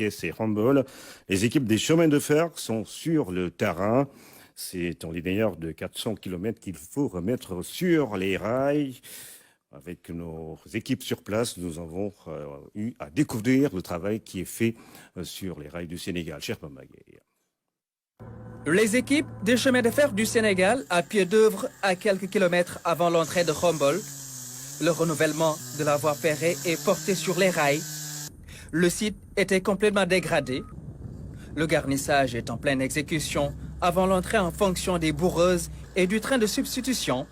Thiès et Rambol. Les équipes des chemins de fer sont sur le terrain. C'est en linéaire de 400 km qu'il faut remettre sur les rails. Avec nos équipes sur place, nous avons eu à découvrir le travail qui est fait sur les rails du Sénégal. Cher Pamagay. Les équipes des chemins de fer du Sénégal, à pied d'œuvre à quelques kilomètres avant l'entrée de Khombol. Le renouvellement de la voie ferrée est porté sur les rails. Le site était complètement dégradé. Le garnissage est en pleine exécution avant l'entrée en fonction des bourreuses et du train de substitution.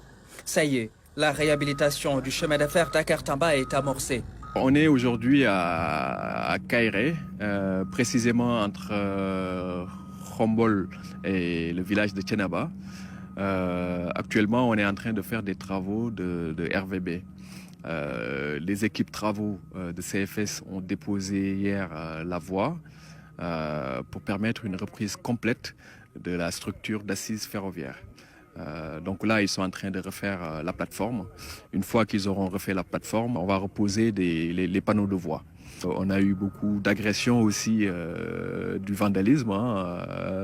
Ça y est, la réhabilitation du chemin de fer Dakar-Tamba est amorcée. On est aujourd'hui à Kairé, précisément entre Khombol et le village de Thiénaba. Actuellement, on est en train de faire des travaux de RVB. Les équipes travaux de CFS ont déposé hier la voie pour permettre une reprise complète de la structure d'assises ferroviaires. Donc là, ils sont en train de refaire la plateforme. Une fois qu'ils auront refait la plateforme, on va reposer les panneaux de voie. On a eu beaucoup d'agressions aussi, du vandalisme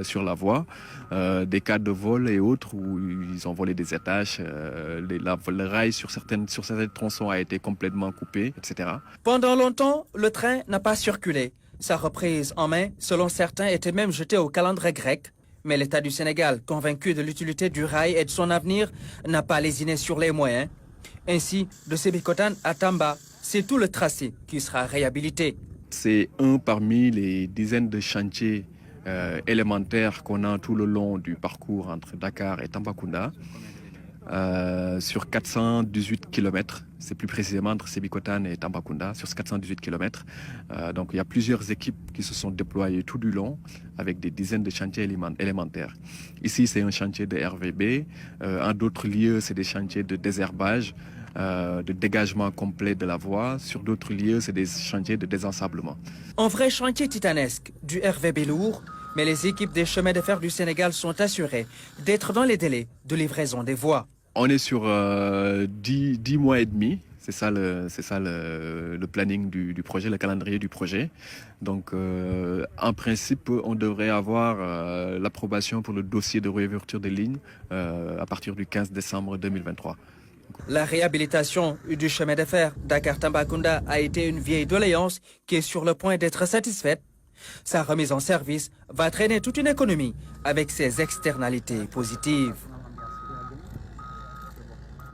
sur la voie, des cas de vol et autres où ils ont volé des étages. Le rail sur certaines tronçons a été complètement coupé, etc. Pendant longtemps, le train n'a pas circulé. Sa reprise en main, selon certains, était même jetée au calendrier grec. Mais l'État du Sénégal, convaincu de l'utilité du rail et de son avenir, n'a pas lésiné sur les moyens. Ainsi, de Sébikotane à Tamba, c'est tout le tracé qui sera réhabilité. C'est un parmi les dizaines de chantiers élémentaires qu'on a tout le long du parcours entre Dakar et Tambacounda. Sur 418 km, c'est plus précisément entre Sébikotane et Tambacounda, sur 418 km. Donc il y a plusieurs équipes qui se sont déployées tout du long avec des dizaines de chantiers élémentaires. Ici, c'est un chantier de RVB. En d'autres lieux, c'est des chantiers de désherbage, de dégagement complet de la voie. Sur d'autres lieux, c'est des chantiers de désensablement. Un vrai chantier titanesque du RVB lourd, mais les équipes des chemins de fer du Sénégal sont assurées d'être dans les délais de livraison des voies. On est sur 10 mois et demi. C'est ça le planning du projet, le calendrier du projet. Donc, en principe, on devrait avoir l'approbation pour le dossier de réouverture des lignes à partir du 15 décembre 2023. La réhabilitation du chemin de fer Dakar-Tambacounda a été une vieille doléance qui est sur le point d'être satisfaite. Sa remise en service va traîner toute une économie avec ses externalités positives.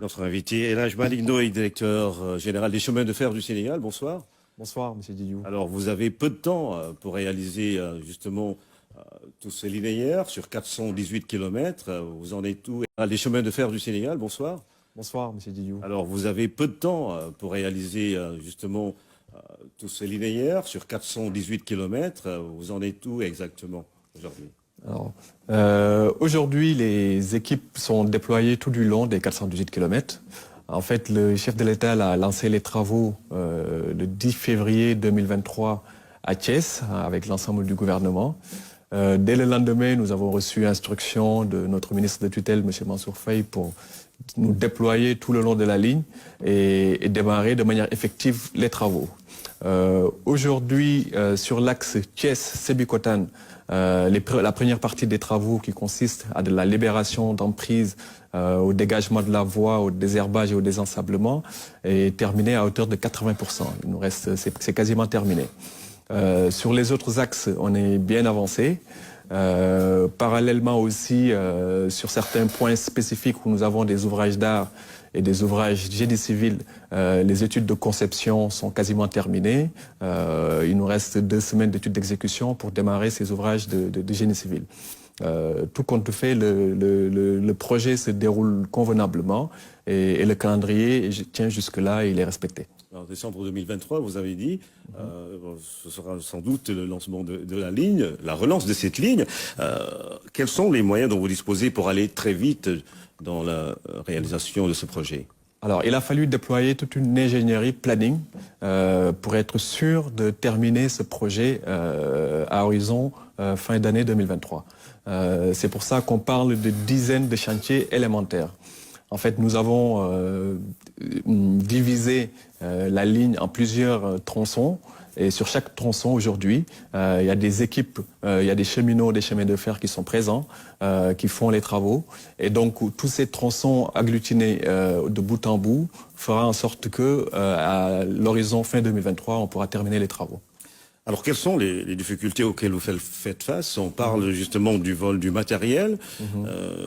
Notre invité est Elhadj Malick Ndoye, directeur général des chemins de fer du Sénégal. Bonsoir. Bonsoir, M. Didiou. Alors, vous avez peu de temps pour réaliser justement tous ces linéaires sur 418 km. Vous en êtes où? Les chemins de fer du Sénégal, bonsoir. Bonsoir, M. Didiou. Alors, vous avez peu de temps pour réaliser justement tous ces linéaires sur 418 km. Vous en êtes où exactement aujourd'hui? Alors, aujourd'hui, les équipes sont déployées tout du long des 418 km. En fait, le chef de l'État a lancé les travaux le 10 février 2023 à Thiès avec l'ensemble du gouvernement. Dès le lendemain, nous avons reçu instruction de notre ministre de tutelle, M. Mansour Faye, pour nous déployer tout le long de la ligne et démarrer de manière effective les travaux. Aujourd'hui, sur l'axe Thiès-Sébikotane, la première partie des travaux qui consiste à de la libération d'emprise, au dégagement de la voie, au désherbage et au désensablement est terminée à hauteur de 80%. Il nous reste, c'est quasiment terminé. Sur les autres axes, on est bien avancé. Parallèlement aussi, sur certains points spécifiques où nous avons des ouvrages d'art et des ouvrages génie civil, les études de conception sont quasiment terminées. Il nous reste 2 semaines d'études d'exécution pour démarrer ces ouvrages de génie civil. Tout compte fait, le projet se déroule convenablement et le calendrier tient jusque-là et il est respecté. En décembre 2023, vous avez dit, ce sera sans doute le lancement de la ligne, la relance de cette ligne. Quels sont les moyens dont vous disposez pour aller très vite dans la réalisation de ce projet? Alors, il a fallu déployer toute une ingénierie planning pour être sûr de terminer ce projet à horizon fin d'année 2023. C'est pour ça qu'on parle de dizaines de chantiers élémentaires. En fait, nous avons divisé la ligne en plusieurs tronçons Et sur chaque tronçon aujourd'hui, il y a des équipes, il y a des cheminots, des chemins de fer qui sont présents, qui font les travaux. Et donc tous ces tronçons agglutinés de bout en bout fera en sorte que à l'horizon fin 2023, on pourra terminer les travaux. Alors, quelles sont les difficultés auxquelles vous faites face? On parle justement du vol du matériel.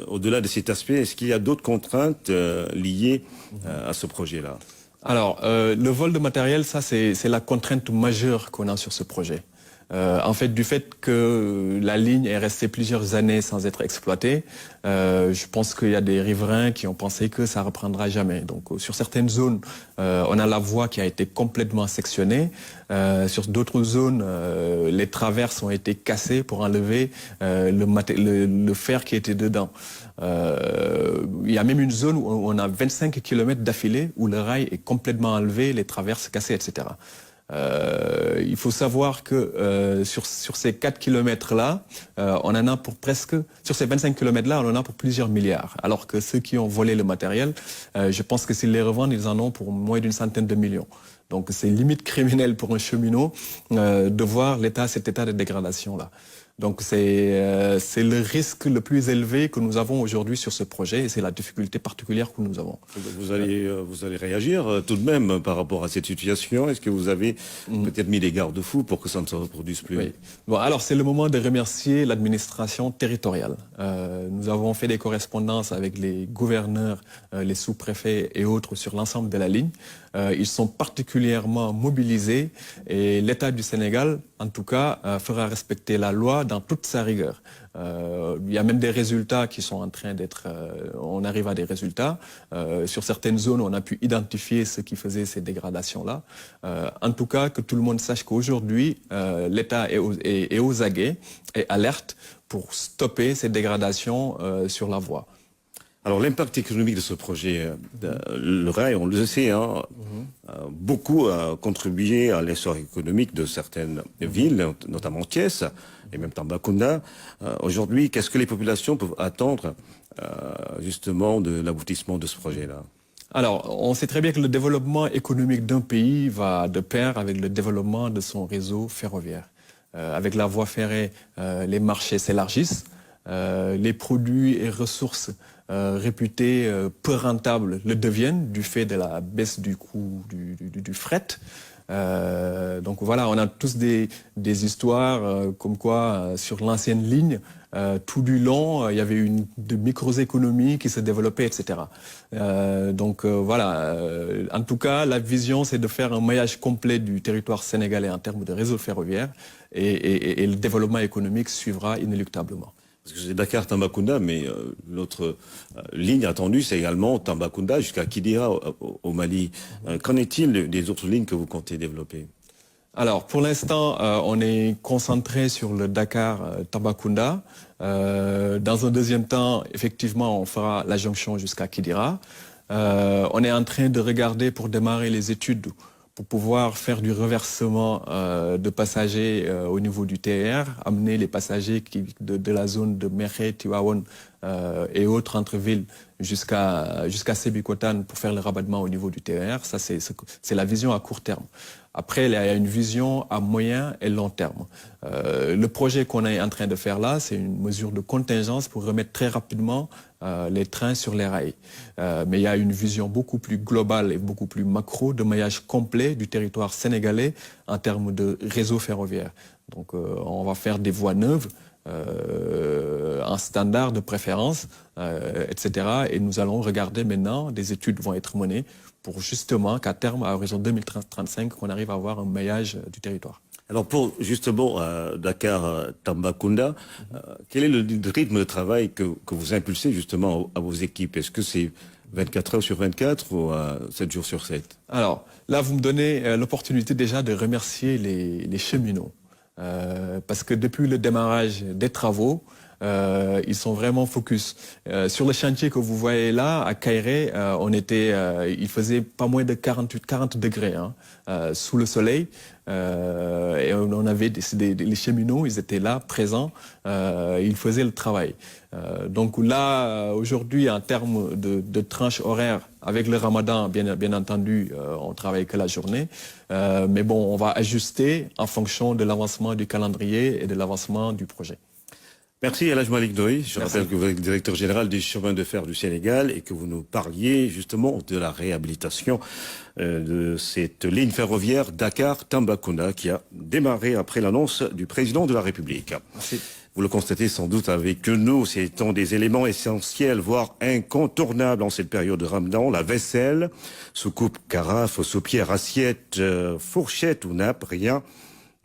Au-delà de cet aspect, est-ce qu'il y a d'autres contraintes liées à ce projet-là? Alors, le vol de matériel, ça c'est la contrainte majeure qu'on a sur ce projet. En fait, du fait que la ligne est restée plusieurs années sans être exploitée, je pense qu'il y a des riverains qui ont pensé que ça reprendra jamais. Donc, sur certaines zones, on a la voie qui a été complètement sectionnée. Sur d'autres zones, les traverses ont été cassées pour enlever le fer qui était dedans. Il y a même une zone où on a 25 km d'affilée où le rail est complètement enlevé, les traverses cassées, etc. Il faut savoir que sur ces 4 km-là, on en a pour presque, sur ces 25 km-là, on en a pour plusieurs milliards. Alors que ceux qui ont volé le matériel, je pense que s'ils les revendent, ils en ont pour moins d'une centaine de millions. Donc c'est limite criminel pour un cheminot de voir cet état de dégradation-là. Donc c'est le risque le plus élevé que nous avons aujourd'hui sur ce projet et c'est la difficulté particulière que nous avons. Vous allez réagir tout de même par rapport à cette situation. Est-ce que vous avez peut-être mis des garde-fous pour que ça ne se reproduise plus? Oui. Bon, alors c'est le moment de remercier l'administration territoriale. Nous avons fait des correspondances avec les gouverneurs, les sous-préfets et autres sur l'ensemble de la ligne. Ils sont particulièrement mobilisés et l'État du Sénégal, en tout cas, fera respecter la loi dans toute sa rigueur. Il y a même des résultats qui sont en train d'être... on arrive à des résultats. Sur certaines zones, on a pu identifier ceux qui faisaient ces dégradations-là. En tout cas, que tout le monde sache qu'aujourd'hui, l'État est aux aguets et alerte pour stopper ces dégradations sur la voie. Alors l'impact économique de ce projet, le rail, on le sait, beaucoup a contribué à l'essor économique de certaines villes, notamment Thiès et même Tambacounda. Aujourd'hui, qu'est-ce que les populations peuvent attendre justement de l'aboutissement de ce projet-là? Alors, on sait très bien que le développement économique d'un pays va de pair avec le développement de son réseau ferroviaire. Avec la voie ferrée, les marchés s'élargissent, les produits et ressources réputés peu rentables le deviennent du fait de la baisse du coût du fret. Donc voilà, on a tous des histoires comme quoi sur l'ancienne ligne, tout du long, il y avait de micro-économies qui se développaient, etc. Voilà, en tout cas, la vision, c'est de faire un maillage complet du territoire sénégalais en termes de réseau ferroviaire et le développement économique suivra inéluctablement. Parce que c'est Dakar-Tambacounda, mais l'autre ligne attendue, c'est également Tambacounda jusqu'à Kidira au Mali. Qu'en est-il des autres lignes que vous comptez développer? Alors, pour l'instant, on est concentré sur le Dakar-Tambacounda. Dans un deuxième temps, effectivement, on fera la jonction jusqu'à Kidira. On est en train de regarder pour démarrer les études pour pouvoir faire du reversement de passagers au niveau du TER, amener les passagers de la zone de Mekhe, Tivaouane et autres entre-villes jusqu'à Sébikotane pour faire le rabattement au niveau du TER. Ça, c'est la vision à court terme. Après, il y a une vision à moyen et long terme. Le projet qu'on est en train de faire là, c'est une mesure de contingence pour remettre très rapidement les trains sur les rails. Mais il y a une vision beaucoup plus globale et beaucoup plus macro de maillage complet du territoire sénégalais en termes de réseau ferroviaire. Donc on va faire des voies neuves, en standard de préférence, etc. Et nous allons regarder maintenant, des études vont être menées pour justement qu'à terme, à horizon 2035, qu'on arrive à avoir un maillage du territoire. Alors pour justement Dakar-Tambacounda, quel est le rythme de travail que vous impulsez justement à vos équipes? Est-ce que c'est 24 heures sur 24 ou 7 jours sur 7? Alors là, vous me donnez l'opportunité déjà de remercier les cheminots. Parce que depuis le démarrage des travaux, ils sont vraiment focus. Sur le chantier que vous voyez là, à Kairé, il faisait pas moins de 40 degrés sous le soleil. Et on avait les cheminots, ils étaient là, présents, ils faisaient le travail. Donc là, aujourd'hui, en termes de tranche horaire, avec le ramadan, bien entendu, on travaille que la journée. Mais bon, on va ajuster en fonction de l'avancement du calendrier et de l'avancement du projet. Merci El Hadj Malick Ndoye. Je Merci. rappelle que vous êtes directeur général des chemins de fer du Sénégal et que vous nous parliez justement de la réhabilitation de cette ligne ferroviaire Dakar-Tambacounda qui a démarré après l'annonce du président de la République. Merci. Vous le constatez sans doute avec nous, c'est des éléments essentiels, voire incontournables en cette période de Ramadan. La vaisselle, soucoupe, carafe, soupière, assiette, fourchette ou nappe, rien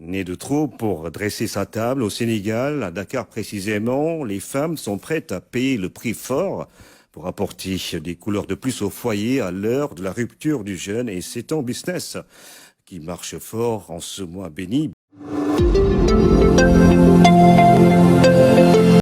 n'est de trop pour dresser sa table. Au Sénégal, à Dakar précisément, les femmes sont prêtes à payer le prix fort pour apporter des couleurs de plus au foyer à l'heure de la rupture du jeûne. Et c'est un business qui marche fort en ce mois béni.